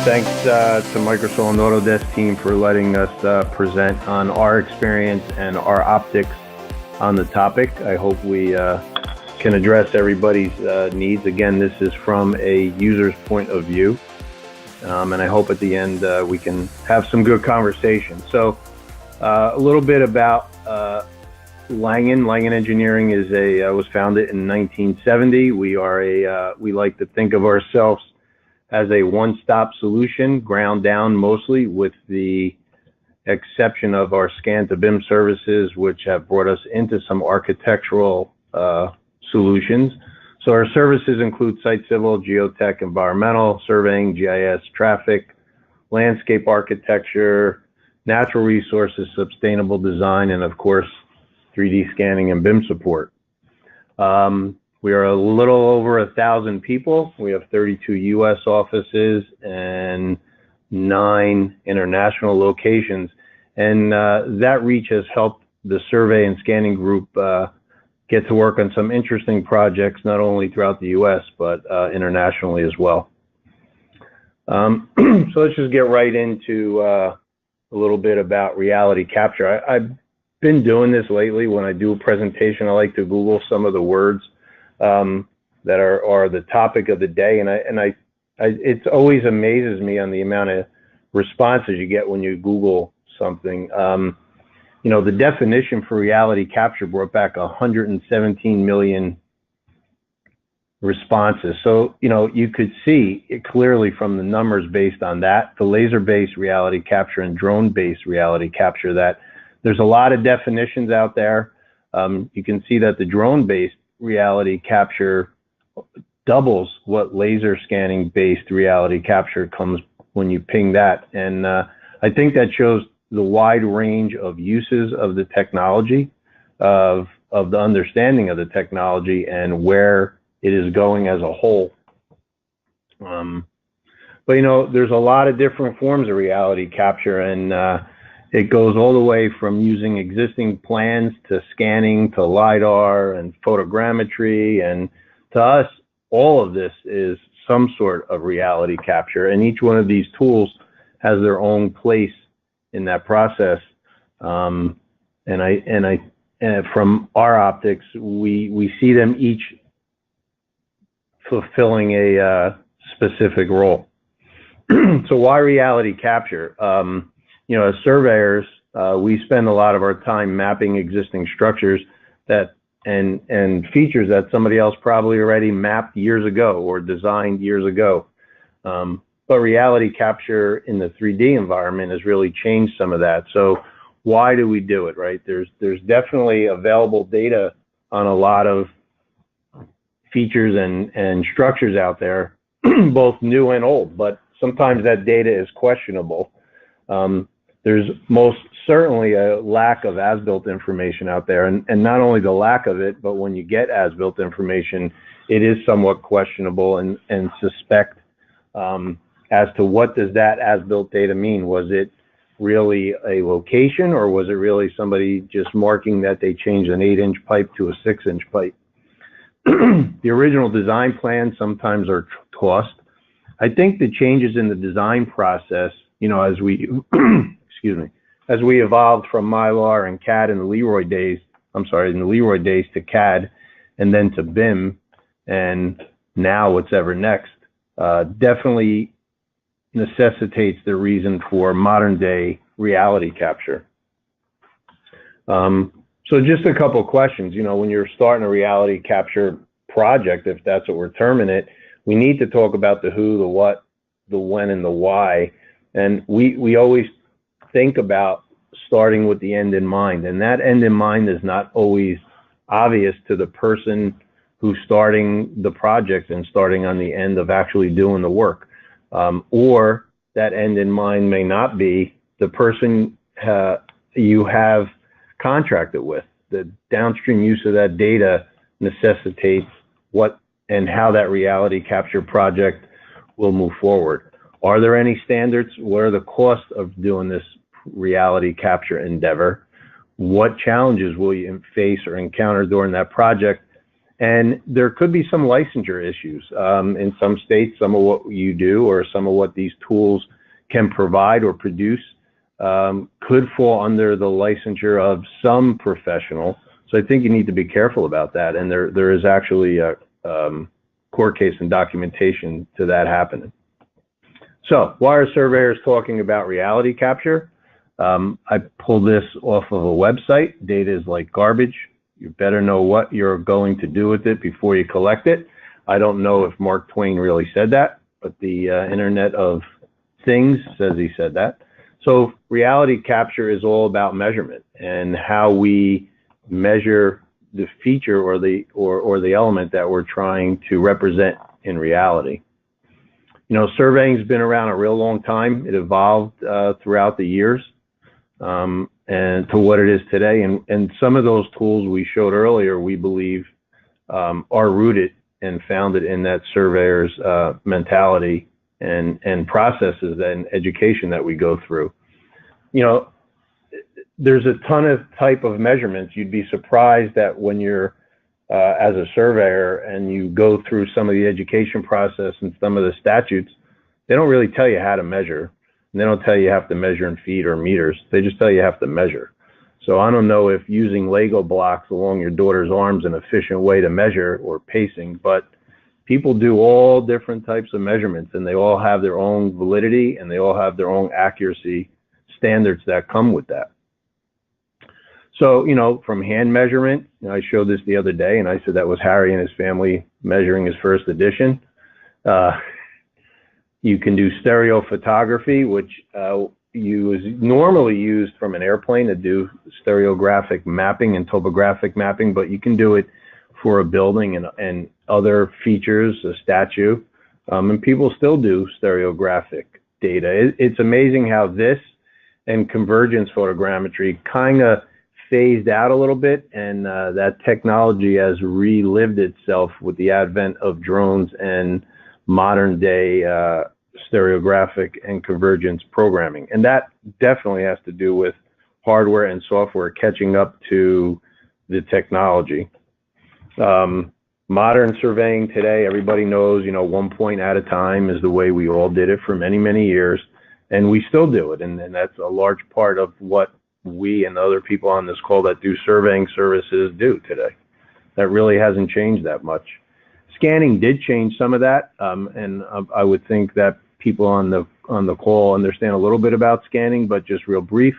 Thanks to Microsol and Autodesk team for letting us present on our experience and our optics on the topic. I hope we can address everybody's needs. Again, this is from a user's point of view, and I hope at the end we can have some good conversation. So a little bit about LANGAN. LANGAN Engineering is was founded in 1970. We are we like to think of ourselves as a one-stop solution, ground down mostly, with the exception of our scan to BIM services, which have brought us into some architectural solutions. So our services include site civil, geotech, environmental, surveying, GIS, traffic, landscape architecture, natural resources, sustainable design, and of course, 3D scanning and BIM support. We are a little over 1,000 people. We have 32 US offices and 9 international locations. And that reach has helped the survey and scanning group get to work on some interesting projects, not only throughout the US, but internationally as well. So let's just get right into a little bit about reality capture. I've been doing this lately. When I do a presentation, I like to Google some of the words that are the topic of the day, and it always amazes me on the amount of responses you get when you Google something. You know, the definition for reality capture brought back 117 million responses. So, you know, you could see it clearly from the numbers based on that, the laser-based reality capture and drone-based reality capture, that there's a lot of definitions out there. You can see that the drone-based reality capture doubles what laser scanning based reality capture comes when you ping that. And I think that shows the wide range of uses of the technology, of the understanding of the technology and where it is going as a whole. But you know, there's a lot of different forms of reality capture, and it goes all the way from using existing plans to scanning to LiDAR and photogrammetry. And to us, all of this is some sort of reality capture. And each one of these tools has their own place in that process. And from our optics, we see them each fulfilling a specific role. So why reality capture? You know, as surveyors, we spend a lot of our time mapping existing structures that and features that somebody else probably already mapped years ago or designed years ago. But reality capture in the 3D environment has really changed some of that. So why do we do it, right? There's definitely available data on a lot of features and structures out there, both new and old, but sometimes that data is questionable. There's most certainly a lack of as-built information out there, and not only the lack of it, but when you get as-built information, it is somewhat questionable and suspect as to what does that as-built data mean. Was it really a location, or was it really somebody just marking that they changed an 8-inch pipe to a 6-inch pipe? The original design plans sometimes are tossed. I think the changes in the design process, you know, as we as we evolved from Mylar and CAD in the Leroy days, to CAD and then to BIM, and now whatever next, definitely necessitates the reason for modern day reality capture. So just a couple of questions. You know, when you're starting a reality capture project, if that's what we're terming it, we need to talk about the who, the what, the when, and the why. And we always think about starting with the end in mind, and that end in mind is not always obvious to the person who's starting the project and starting on the end of actually doing the work. Or that end in mind may not be the person you have contracted with. The downstream use of that data necessitates what and how that reality capture project will move forward. Are there any standards? What are the costs of doing this reality capture endeavor? What challenges will you face or encounter during that project? And there could be some licensure issues. In some states, some of what you do or some of what these tools can provide or produce could fall under the licensure of some professional. So I think you need to be careful about that. And there is actually a court case and documentation to that happening. So why are surveyors talking about reality capture? I pulled this off of a website. Data is like garbage. You better know what you're going to do with it before you collect it. I don't know if Mark Twain really said that, but the Internet of Things says he said that. So reality capture is all about measurement and how we measure the feature or the element that we're trying to represent in reality. You know, surveying's been around a real long time. It evolved throughout the years. And to what it is today. And some of those tools we showed earlier, we believe, are rooted and founded in that surveyor's mentality and processes and education that we go through. You know, there's a ton of type of measurements. You'd be surprised that when you're as a surveyor and you go through some of the education process and some of the statutes, they don't really tell you how to measure. And they don't tell you have to measure in feet or meters. They just tell you have to measure. So I don't know if using Lego blocks along your daughter's arms is an efficient way to measure or pacing, but people do all different types of measurements and they all have their own validity and they all have their own accuracy standards that come with that. So, you know, from hand measurement, you know, I showed this the other day and I said that was Harry and his family measuring his first edition. You can do stereo photography, which is normally used from an airplane to do stereographic mapping and topographic mapping, but you can do it for a building and other features, a statue, and people still do stereographic data. It's amazing how this and convergence photogrammetry kind of phased out a little bit, and that technology has relived itself with the advent of drones and modern day stereographic and convergence programming. And that definitely has to do with hardware and software catching up to the technology. Modern surveying today, everybody knows, you know, 1 point at a time is the way we all did it for many, many years. And we still do it. And that's a large part of what we and other people on this call that do surveying services do today. That really hasn't changed that much. Scanning did change some of that, and I would think that people on the call understand a little bit about scanning, but just real brief.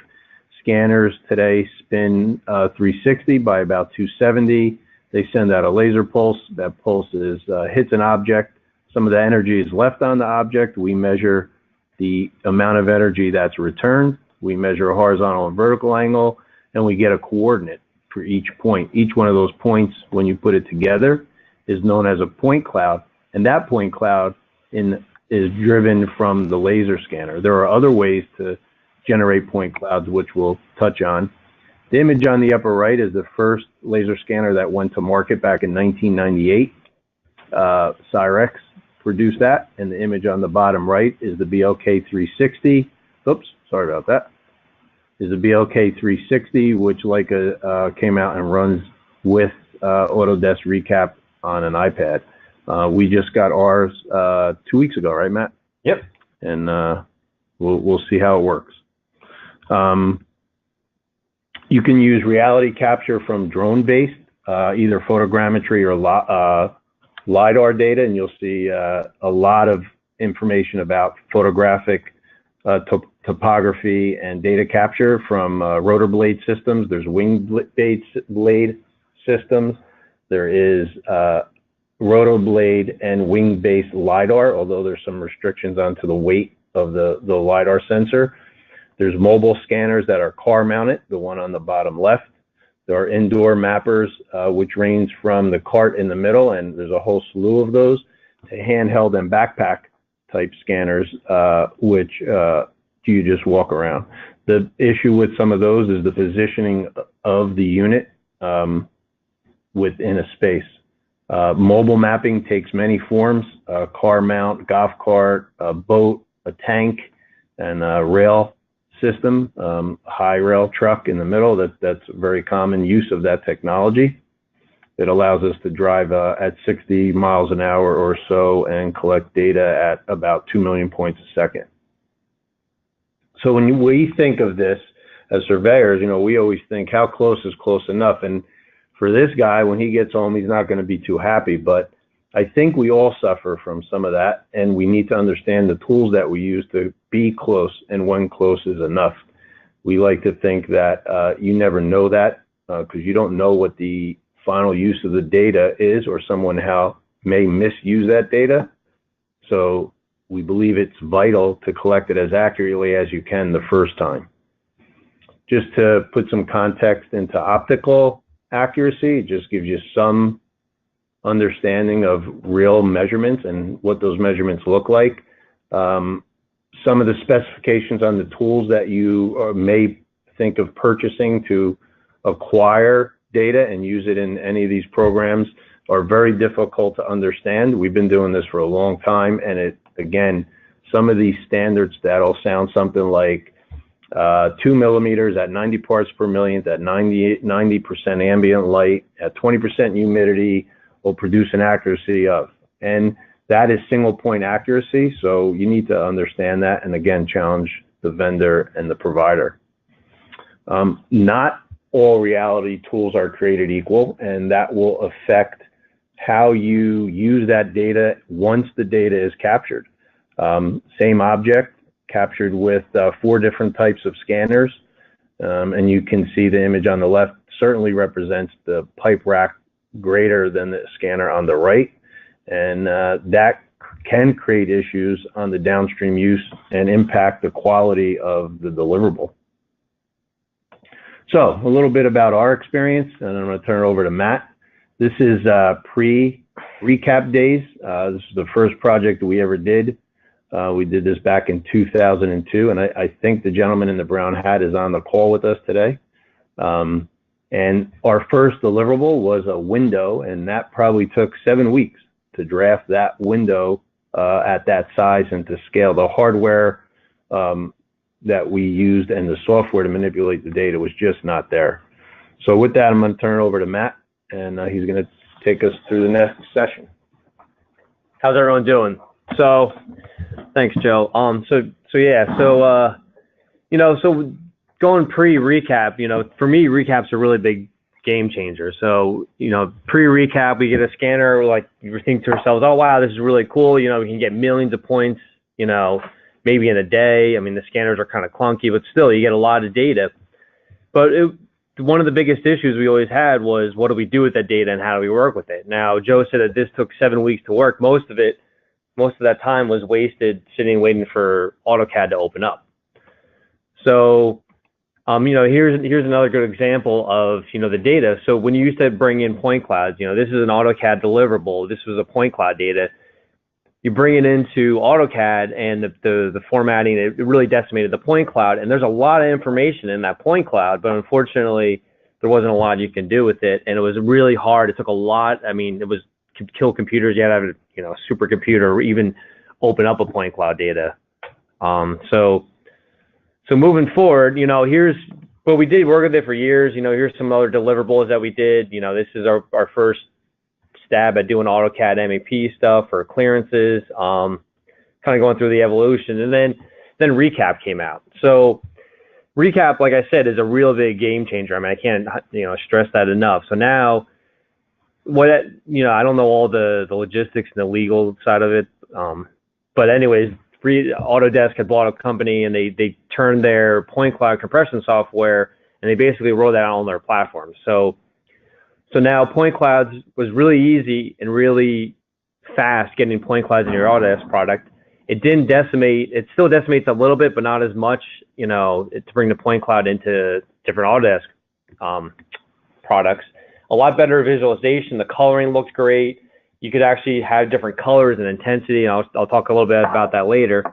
Scanners today spin 360 by about 270. They send out a laser pulse. That pulse hits an object. Some of the energy is left on the object. We measure the amount of energy that's returned. We measure a horizontal and vertical angle, and we get a coordinate for each point. Each one of those points, when you put it together, is known as a point cloud, and that point cloud is driven from the laser scanner. There are other ways to generate point clouds, which we'll touch on. The image on the upper right is the first laser scanner that went to market back in 1998. Cyrex produced that, and the image on the bottom right is the BLK 360. Oops, sorry about that. Is the BLK 360, which came out and runs with Autodesk Recap on an iPad. We just got ours 2 weeks ago, right, Matt? Yep. And we'll see how it works. You can use reality capture from drone-based, either photogrammetry or LiDAR data, and you'll see a lot of information about photographic topography and data capture from rotor blade systems. There's wing blade systems. There is rotor blade and wing-based LiDAR, although there's some restrictions onto the weight of the LiDAR sensor. There's mobile scanners that are car-mounted, the one on the bottom left. There are indoor mappers, which range from the cart in the middle, and there's a whole slew of those, to handheld and backpack type scanners, which you just walk around. The issue with some of those is the positioning of the unit within a space. Mobile mapping takes many forms: car mount, golf cart, a boat, a tank, and a rail system, high rail truck in the middle. That's very common use of that technology. It allows us to drive at 60 miles an hour or so and collect data at about 2 million points a second. So when we think of this as surveyors, we always think how close is close enough. And for this guy, when he gets home, he's not going to be too happy. But I think we all suffer from some of that, and we need to understand the tools that we use to be close and when close is enough. We like to think that you never know that because you don't know what the final use of the data is, or someone may misuse that data. So we believe it's vital to collect it as accurately as you can the first time. Just to put some context into optical accuracy, it just gives you some understanding of real measurements and what those measurements look like. Some of the specifications on the tools that you may think of purchasing to acquire data and use it in any of these programs are very difficult to understand. We've been doing this for a long time, and again, some of these standards that'll sound something like 2 millimeters at 90 parts per million at 90% ambient light at 20% humidity will produce an accuracy of, and that is single point accuracy. So you need to understand that, and again, challenge the vendor and the provider. Not all reality tools are created equal, and that will affect how you use that data once the data is captured. Same object captured with 4 different types of scanners, and you can see the image on the left certainly represents the pipe rack greater than the scanner on the right, and that can create issues on the downstream use and impact the quality of the deliverable. So a little bit about our experience, and I'm going to turn it over to Matt. This is pre-recap days. This is the first project that we ever did. We did this back in 2002, and I think the gentleman in the brown hat is on the call with us today. And our first deliverable was a window, and that probably took 7 weeks to draft that window at that size and to scale. The hardware that we used and the software to manipulate the data was just not there. So with that, I'm going to turn it over to Matt, and he's going to take us through the next session. How's everyone doing? So, thanks, Joe. So going pre-recap, for me, recap's a really big game changer. So, pre-recap, we get a scanner, like you think to ourselves, oh, wow, this is really cool. We can get millions of points, maybe in a day. I mean, the scanners are kind of clunky, but still, you get a lot of data. But one of the biggest issues we always had was, what do we do with that data and how do we work with it? Now, Joe said that this took 7 weeks to work. Most of that time was wasted sitting waiting for AutoCAD to open up. So, here's another good example of, the data. So when you used to bring in point clouds, this is an AutoCAD deliverable. This was a point cloud data. You bring it into AutoCAD, and the formatting, it really decimated the point cloud. And there's a lot of information in that point cloud, but unfortunately, there wasn't a lot you can do with it. And it was really hard. It took a lot. I mean, it was to kill computers. You had to have a supercomputer or even open up a point cloud data. So moving forward, here's what we did. Work with it for years. Here's some other deliverables that we did. This is our first stab at doing AutoCAD MEP stuff for clearances, kind of going through the evolution, and then recap came out. So recap, like I said, is a real big game changer. I mean, I can't stress that enough. So now, I don't know all the logistics and the legal side of it, but anyways, Autodesk had bought a company, and they turned their point cloud compression software, and they basically rolled that out on their platform. So now point clouds was really easy and really fast getting point clouds in your Autodesk product. It didn't decimate. It still decimates a little bit, but not as much, to bring the point cloud into different Autodesk products. A lot better visualization. The coloring looks great. You could actually have different colors and intensity. And I'll talk a little bit about that later.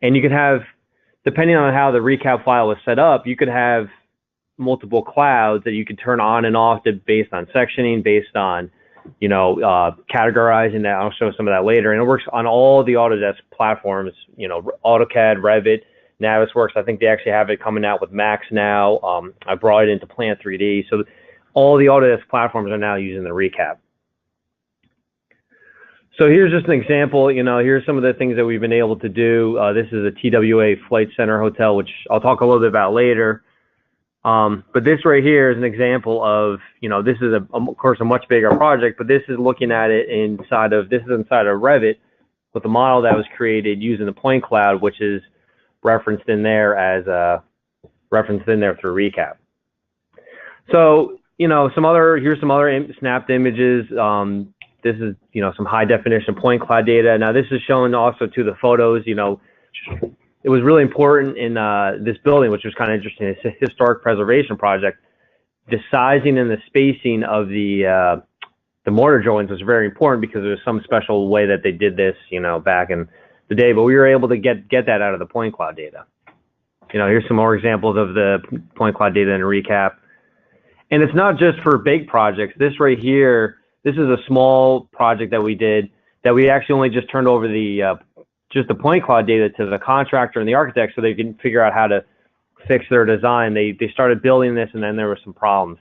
And you could have, depending on how the recap file was set up, you could have multiple clouds that you could turn on and off based on sectioning, based on, categorizing that. I'll show some of that later. And it works on all the Autodesk platforms, AutoCAD, Revit, Navisworks. I think they actually have it coming out with Max now. I brought it into Plant 3D. So all the Autodesk platforms are now using the recap. So here's just an example. Here's some of the things that we've been able to do. This is a TWA Flight Center Hotel, which I'll talk a little bit about later. But this right here is an example of, this is of course a much bigger project, but this is looking at it inside of Revit with a model that was created using the point cloud, which is referenced in there through recap. So, here's some other snapped images. This is, some high definition point cloud data. Now this is shown also to the photos. It was really important in this building, which was kind of interesting. It's a historic preservation project. The sizing and the spacing of the mortar joints was very important because there was some special way that they did this, back in the day. But we were able to get that out of the point cloud data. Here's some more examples of the point cloud data in a recap. And it's not just for big projects. This right here, this is a small project that we did that we actually only just turned over just the point cloud data to the contractor and the architect so they can figure out how to fix their design. They started building this, and then there were some problems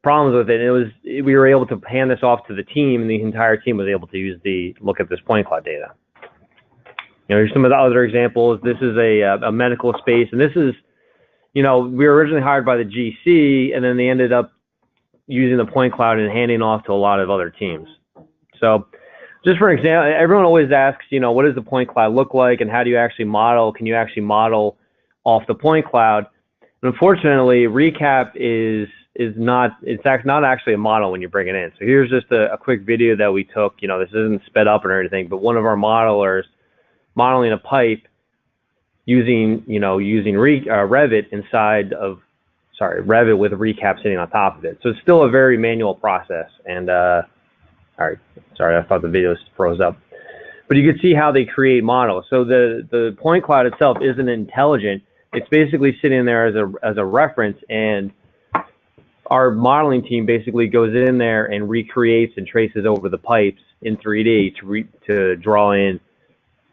with it. And we were able to hand this off to the team, and the entire team was able to look at this point cloud data. Here's some of the other examples. This is a medical space, and this is, we were originally hired by the GC, and then they ended up using the point cloud and handing off to a lot of other teams. So just for example, everyone always asks, what does the point cloud look like and how do you actually model? Can you actually model off the point cloud? And unfortunately, recap is not actually a model when you bring it in. So here's just a quick video that we took. This isn't sped up or anything, but one of our modelers modeling a pipe using Revit Revit with recap sitting on top of it. So it's still a very manual process. And all right, sorry, I thought the video froze up. But you can see how they create models. So the point cloud itself isn't intelligent. It's basically sitting there as a reference, and our modeling team basically goes in there and recreates and traces over the pipes in 3D to draw in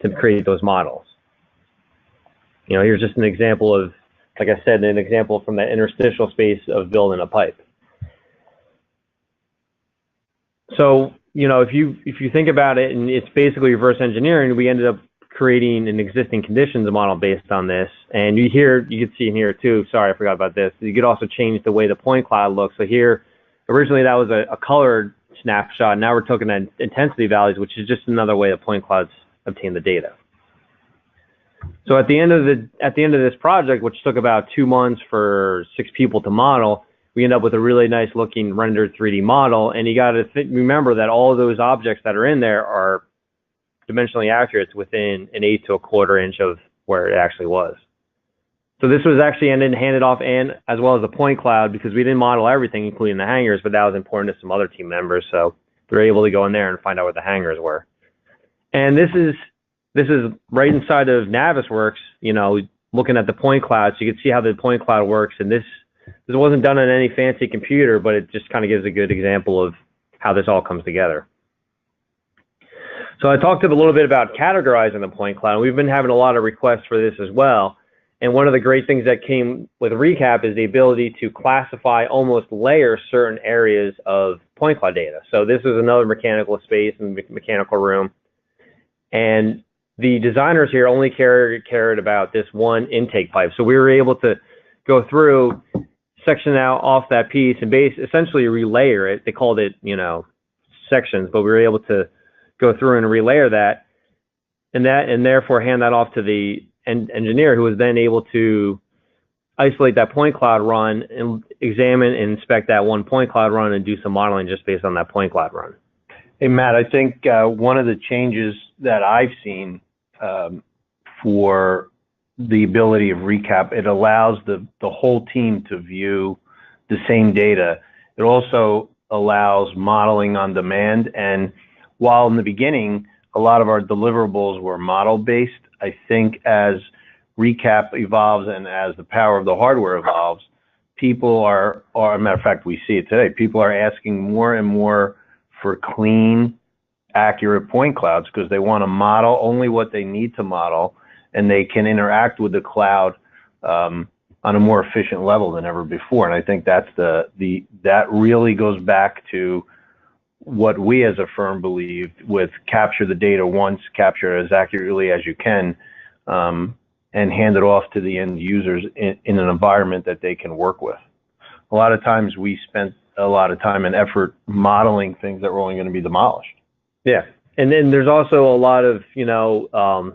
to create those models. Here's just an example of, like I said, an example from that interstitial space of building a pipe. So, if you think about it, and it's basically reverse engineering, we ended up creating an existing conditions model based on this. And you can see in here too, sorry, I forgot about this. You could also change the way the point cloud looks. So here, originally that was a colored snapshot. Now we're looking at intensity values, which is just another way the point clouds obtain the data. So at the end of this project, which took about 2 months for 6 people to model, we end up with a really nice looking rendered 3D model. And you got to remember that all of those objects that are in there are dimensionally accurate within an 1/8 to 1/4 inch of where it actually was. So this was actually handed off, and as well as the point cloud, because we didn't model everything, including the hangars, but that was important to some other team members. So we were able to go in there and find out what the hangars were. And this is right inside of Navisworks, looking at the point cloud, so you can see how the point cloud works. And this wasn't done on any fancy computer, but it just kind of gives a good example of how this all comes together. So I talked a little bit about categorizing the point cloud. We've been having a lot of requests for this as well. And one of the great things that came with recap is the ability to classify, almost layer certain areas of point cloud data. So this is another mechanical space and mechanical room. And the designers here only cared about this one intake pipe. So we were able to go through, section out off that piece, and essentially relayer it. They called it, sections, but we were able to go through and relayer that, and therefore hand that off to the engineer, who was then able to isolate that point cloud run and examine and inspect that one point cloud run and do some modeling just based on that point cloud run. Hey, Matt, I think one of the changes that I've seen for the ability of recap, it allows the whole team to view the same data. It also allows modeling on demand. And while in the beginning, a lot of our deliverables were model-based, I think as recap evolves and as the power of the hardware evolves, people are, or as a matter of fact, we see it today, people are asking more and more for clean, accurate point clouds because they want to model only what they need to model, and they can interact with the cloud on a more efficient level than ever before. And I think that's that really goes back to what we as a firm believe with capture the data once, capture it as accurately as you can, and hand it off to the end users in an environment that they can work with. A lot of times we spent a lot of time and effort modeling things that were only going to be demolished. Yeah. And then there's also a lot of, you don't know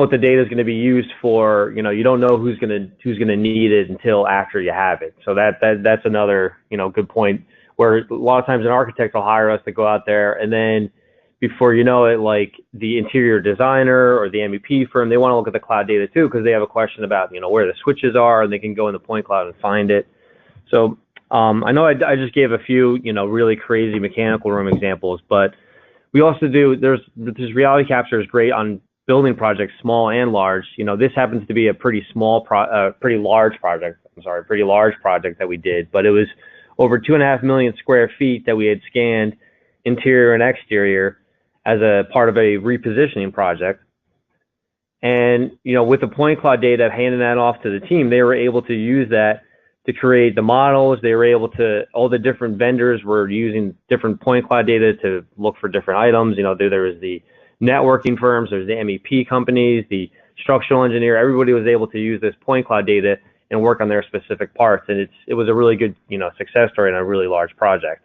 what the data is going to be used for. You don't know who's going to need it until after you have it. So that's another, good point, where a lot of times an architect will hire us to go out there, and then before you know it, like the interior designer or the MEP firm, they want to look at the cloud data too, because they have a question about, where the switches are, and they can go in the point cloud and find it. So I know I just gave a few, really crazy mechanical room examples, but we also do, this reality capture is great on building projects, small and large. This happens to be a pretty large project that we did, but it was over 2.5 million square feet that we had scanned, interior and exterior, as a part of a repositioning project. And, with the point cloud data, handing that off to the team, they were able to use that to create the models. They were able to, all the different vendors were using different point cloud data to look for different items. There was the networking firms, there's the MEP companies, the structural engineer. Everybody was able to use this point cloud data and work on their specific parts. And it was a really good, success story in a really large project.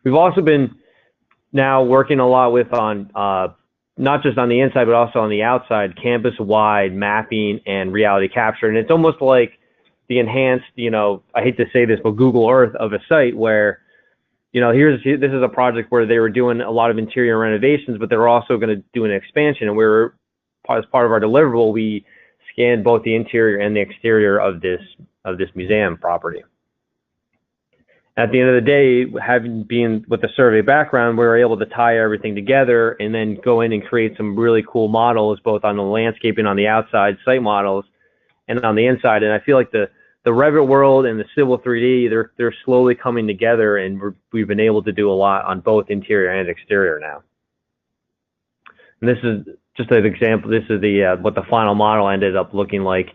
We've also been now working a lot with not just on the inside, but also on the outside, campus-wide mapping and reality capture. And it's almost like the enhanced, I hate to say this, but Google Earth of a site where, this is a project where they were doing a lot of interior renovations, but they're also going to do an expansion. And as part of our deliverable, we scanned both the interior and the exterior of this museum property. At the end of the day, being with the survey background, we were able to tie everything together and then go in and create some really cool models, both on the landscaping on the outside, site models, and on the inside. And I feel like the Revit world and the Civil 3D, they're slowly coming together, and we've been able to do a lot on both interior and exterior now. And this is just an example. This is what the final model ended up looking like.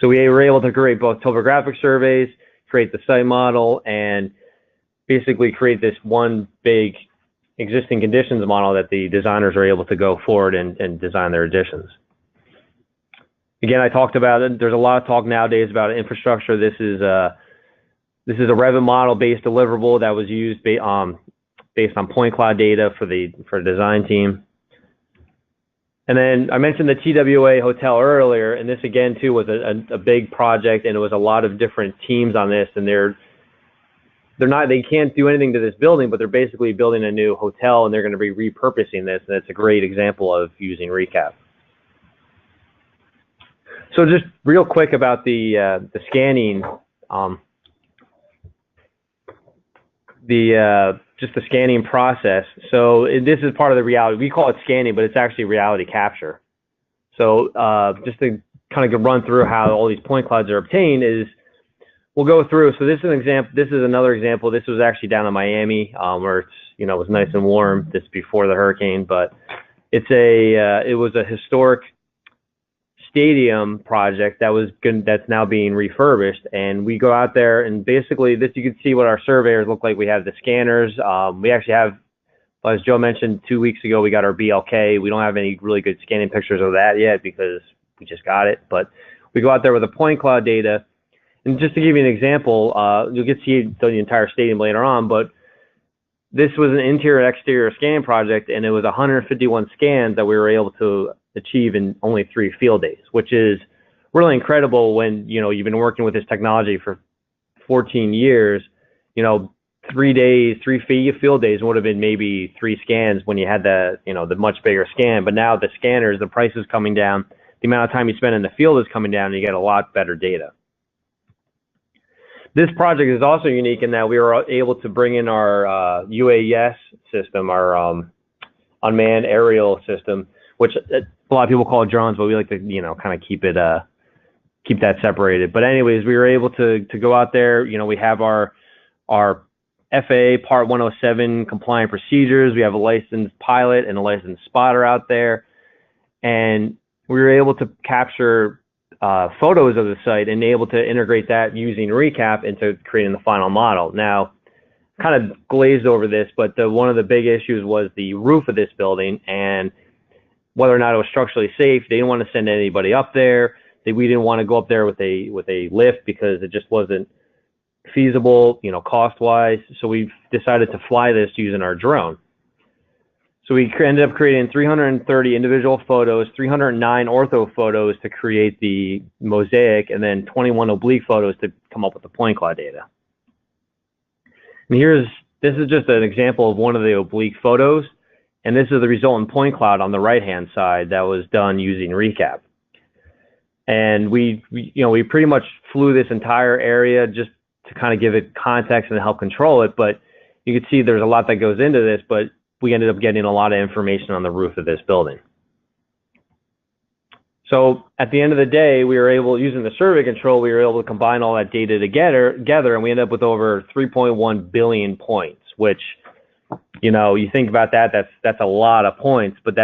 So we were able to create both topographic surveys, create the site model, and basically create this one big existing conditions model that the designers are able to go forward and design their additions. Again, I talked about it. There's a lot of talk nowadays about infrastructure. This is a Revit model-based deliverable that was used based on point cloud data for the design team. And then I mentioned the TWA hotel earlier, and this again too was a big project, and it was a lot of different teams on this, and they can't do anything to this building, but they're basically building a new hotel, and they're going to be repurposing this, and it's a great example of using recap. So just real quick about the scanning, just the scanning process. So this is part of the reality. We call it scanning, but it's actually reality capture. So just to kind of run through how all these point clouds are obtained is, we'll go through. So this is an example. This is another example. This was actually down in Miami, where it's, it was nice and warm this before the hurricane, but it was a historic stadium project that's now being refurbished, and we go out there, and basically you can see what our surveyors look like. We have the scanners. We actually have, as Joe mentioned 2 weeks ago, we got our BLK. We don't have any really good scanning pictures of that yet because we just got it, but we go out there with the point cloud data. And just to give you an example, you'll get to see the entire stadium later on, but this was an interior and exterior scanning project, and it was 151 scans that we were able to achieve in only 3 field days, which is really incredible when, you've been working with this technology for 14 years. 3 field days would have been maybe 3 scans when you had the much bigger scan. But now the scanners, the price is coming down, the amount of time you spend in the field is coming down, and you get a lot better data. This project is also unique in that we were able to bring in our UAS system, our unmanned aerial system, which a lot of people call it drones, but we like to, kind of keep that separated. But anyways, we were able to go out there. We have our FAA Part 107 compliant procedures. We have a licensed pilot and a licensed spotter out there, and we were able to capture photos of the site and able to integrate that using recap into creating the final model. Now, kind of glazed over this, but one of the big issues was the roof of this building and whether or not it was structurally safe. They didn't want to send anybody up there. We didn't want to go up there with a lift because it just wasn't feasible, cost-wise. So we decided to fly this using our drone. So we ended up creating 330 individual photos, 309 ortho photos to create the mosaic, and then 21 oblique photos to come up with the point cloud data. And this is just an example of one of the oblique photos, and this is the resultant point cloud on the right-hand side that was done using recap. And we pretty much flew this entire area just to kind of give it context and help control it. But you can see there's a lot that goes into this, but we ended up getting a lot of information on the roof of this building. So at the end of the day, we were able, using the survey control, we were able to combine all that data together, and we ended up with over 3.1 billion points, which, you think about that, that's a lot of points, but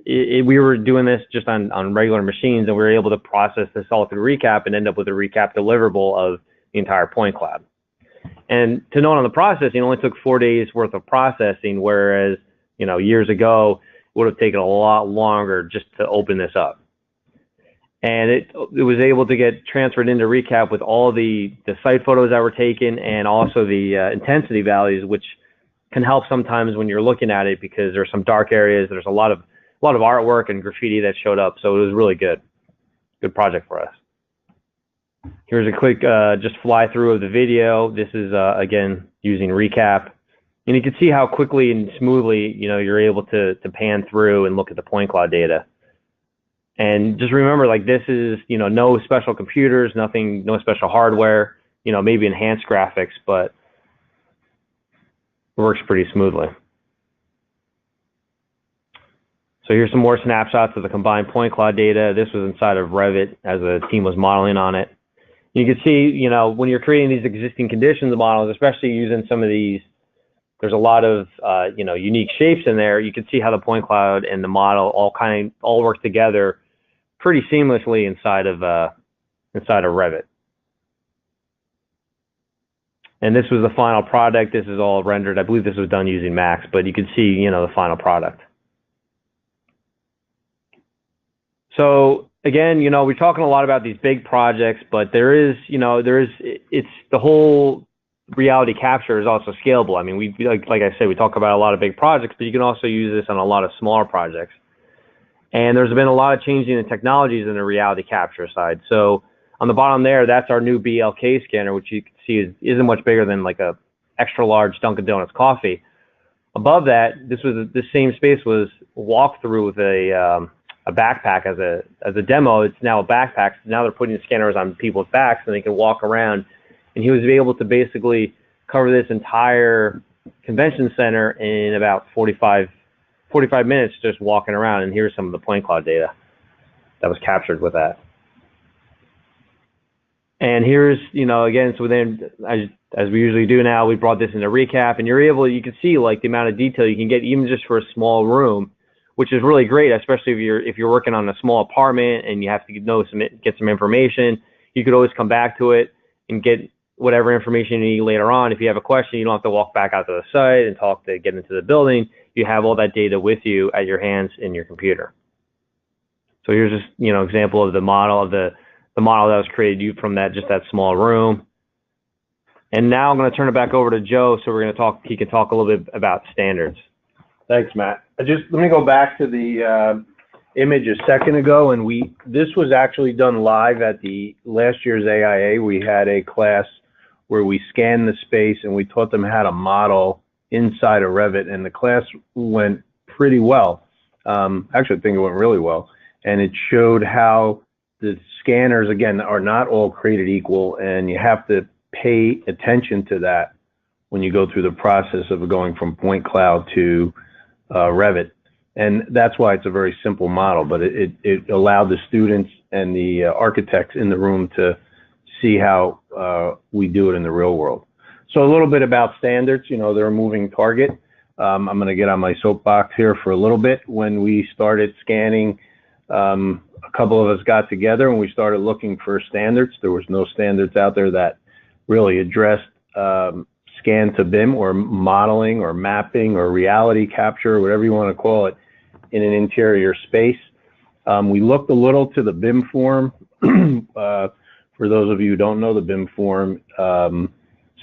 we were doing this just on regular machines, and we were able to process this all through recap and end up with a recap deliverable of the entire point cloud. And to note on the processing, it only took 4 days worth of processing, whereas, years ago, it would have taken a lot longer just to open this up. And it was able to get transferred into recap with all the site photos that were taken and also the intensity values, which can help sometimes when you're looking at it because there's some dark areas. There's a lot of artwork and graffiti that showed up, so it was really good project for us. Here's a quick just fly through of the video. This is again using recap, and you can see how quickly and smoothly you're able to pan through and look at the point cloud data. And just remember, like, this is no special computers, nothing, no special hardware, maybe enhanced graphics, but it works pretty smoothly. So here's some more snapshots of the combined point cloud data. This was inside of Revit as the team was modeling on it. You can see, when you're creating these existing conditions models, especially using some of these, there's a lot of, unique shapes in there. You can see how the point cloud and the model all work together pretty seamlessly inside of Revit. And this was the final product. This is all rendered. I believe this was done using Max, but you can see, the final product. So again, we're talking a lot about these big projects, but it's the whole reality capture is also scalable. I mean, like I said, we talk about a lot of big projects, but you can also use this on a lot of smaller projects. And there's been a lot of changing in technologies in the reality capture side. So on the bottom there, that's our new BLK scanner, which you can see isn't much bigger than like a extra large Dunkin' Donuts coffee. Above that, this same space was walked through with a backpack as a demo. It's now a backpack. So now they're putting scanners on people's backs and they can walk around. And he was able to basically cover this entire convention center in about 45 minutes just walking around. And here's some of the point cloud data that was captured with that. And here's, again, so then as we usually do now, we brought this into recap, and you can see like the amount of detail you can get even just for a small room, which is really great, especially if you're working on a small apartment and you have to get some information. You could always come back to it and get whatever information you need later on. If you have a question, you don't have to walk back out to the site and get into the building. You have all that data with you at your hands in your computer. So here's just example of the model that was created from that small room. And now I'm going to turn it back over to Joe, so he can talk a little bit about standards. Thanks, Matt. Let me go back to the image a second ago, and this was actually done live at the last year's AIA. We had a class where we scanned the space and we taught them how to model inside of Revit, and the class went pretty well. Actually, I think it went really well, and it showed how the scanners, again, are not all created equal, and you have to pay attention to that when you go through the process of going from point cloud to Revit. And that's why it's a very simple model, but it allowed the students and the architects in the room to see how we do it in the real world. So a little bit about standards. They're a moving target. I'm going to get on my soapbox here for a little bit. When we started scanning a couple of us got together and we started looking for standards. There was no standards out there that really addressed scan to BIM or modeling or mapping or reality capture, whatever you want to call it, in an interior space. We looked a little to the BIM form. For those of you who don't know, the BIM form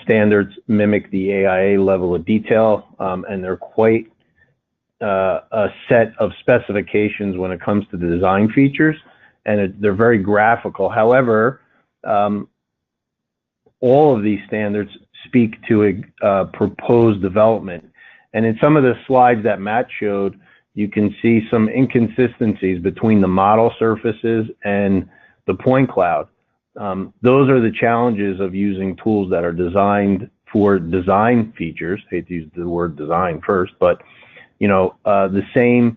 standards mimic the AIA level of detail, and they're quite a set of specifications when it comes to the design features, and they're very graphical. However, all of these standards speak to a proposed development. And in some of the slides that Matt showed, you can see some inconsistencies between the model surfaces and the point cloud. Those are the challenges of using tools that are designed for design features. I hate to use the word design first, but the same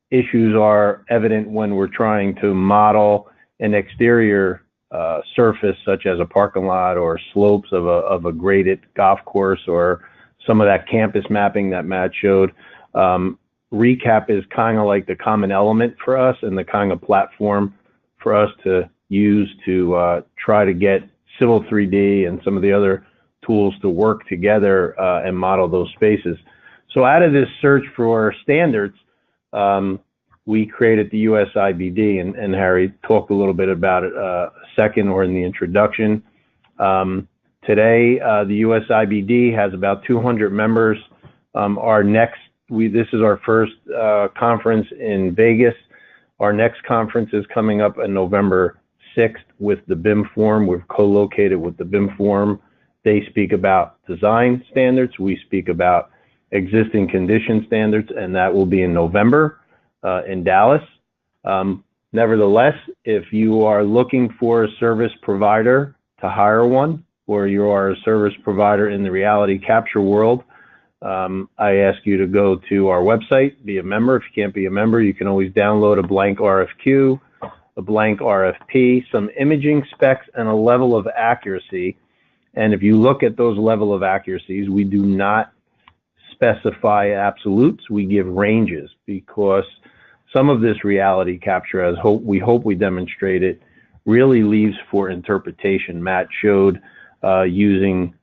issues are evident when we're trying to model an exterior surface, such as a parking lot or slopes of a graded golf course, or some of that campus mapping that Matt showed. Recap is kind of like the common element for us and the kind of platform for us to use to try to get Civil 3D and some of the other tools to work together and model those spaces. So out of this search for standards, we created the USIBD, and Harry talked a little bit about it a second or in the introduction. Today, the USIBD has about 200 members. This is our first conference in Vegas. Our next conference is coming up on November 6th with the BIM Forum. We're co-located with the BIM Forum. They speak about design standards. We speak about existing condition standards, and that will be in November in Dallas. Nevertheless, if you are looking for a service provider to hire one, or you are a service provider in the reality capture world, I ask you to go to our website, be a member. If you can't be a member, you can always download a blank RFQ, a blank RFP, some imaging specs, and a level of accuracy. And if you look at those level of accuracies, we do not specify absolutes. We give ranges, because some of this reality capture, as we hope we demonstrated, really leaves for interpretation. Matt showed using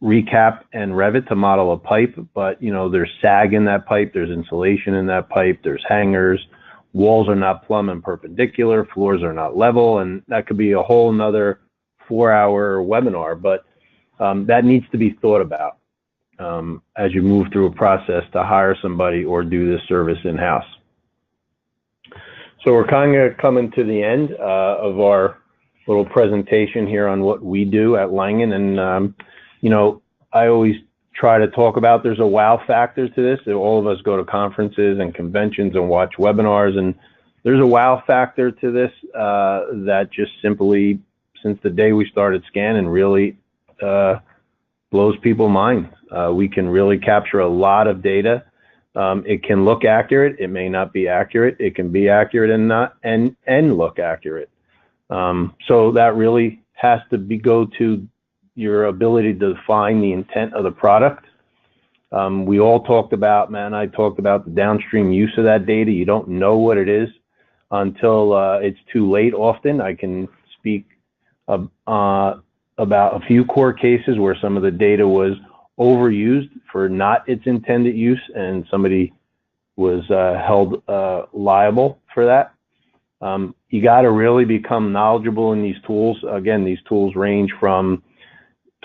Recap and Revit to model a pipe, but there's sag in that pipe, there's insulation in that pipe, there's hangers, walls are not plumb and perpendicular, floors are not level, and that could be a whole nother 4-hour webinar, but that needs to be thought about as you move through a process to hire somebody or do this service in-house. So we're kind of coming to the end of our little presentation here on what we do at Langan, and I always try to talk about there's a wow factor to this. All of us go to conferences and conventions and watch webinars, and there's a wow factor to this that just simply, since the day we started scanning, really blows people's minds. We can really capture a lot of data. It can look accurate. It may not be accurate. It can be accurate and not and look accurate. So that really has to go to your ability to define the intent of the product. We all talked about, Matt and I talked about the downstream use of that data. You don't know what it is until it's too late often. I can speak about a few court cases where some of the data was overused for not its intended use, and somebody was held liable for that. You got to really become knowledgeable in these tools. Again, these tools range from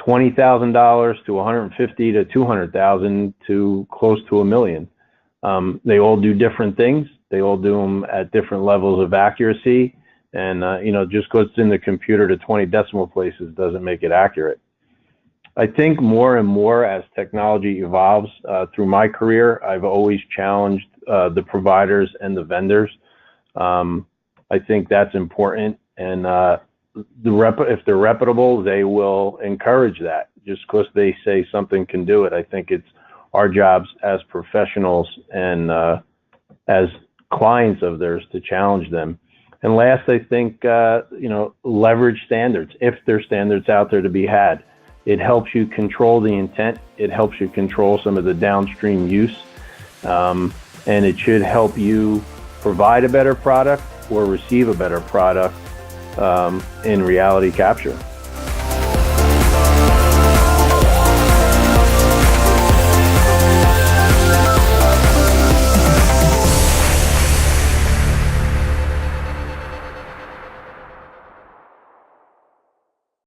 $20,000 to $150,000 to $200,000 to close to $1 million. They all do different things. They all do them at different levels of accuracy. And, just because it's in the computer to 20 decimal places doesn't make it accurate. I think more and more as technology evolves through my career, I've always challenged the providers and the vendors. I think that's important. And if they're reputable, they will encourage that. Just because they say something can do it, I think it's our jobs as professionals and as clients of theirs to challenge them. And last, I think, leverage standards. If there's standards out there to be had, it helps you control the intent. It helps you control some of the downstream use. And it should help you provide a better product or receive a better product in reality capture.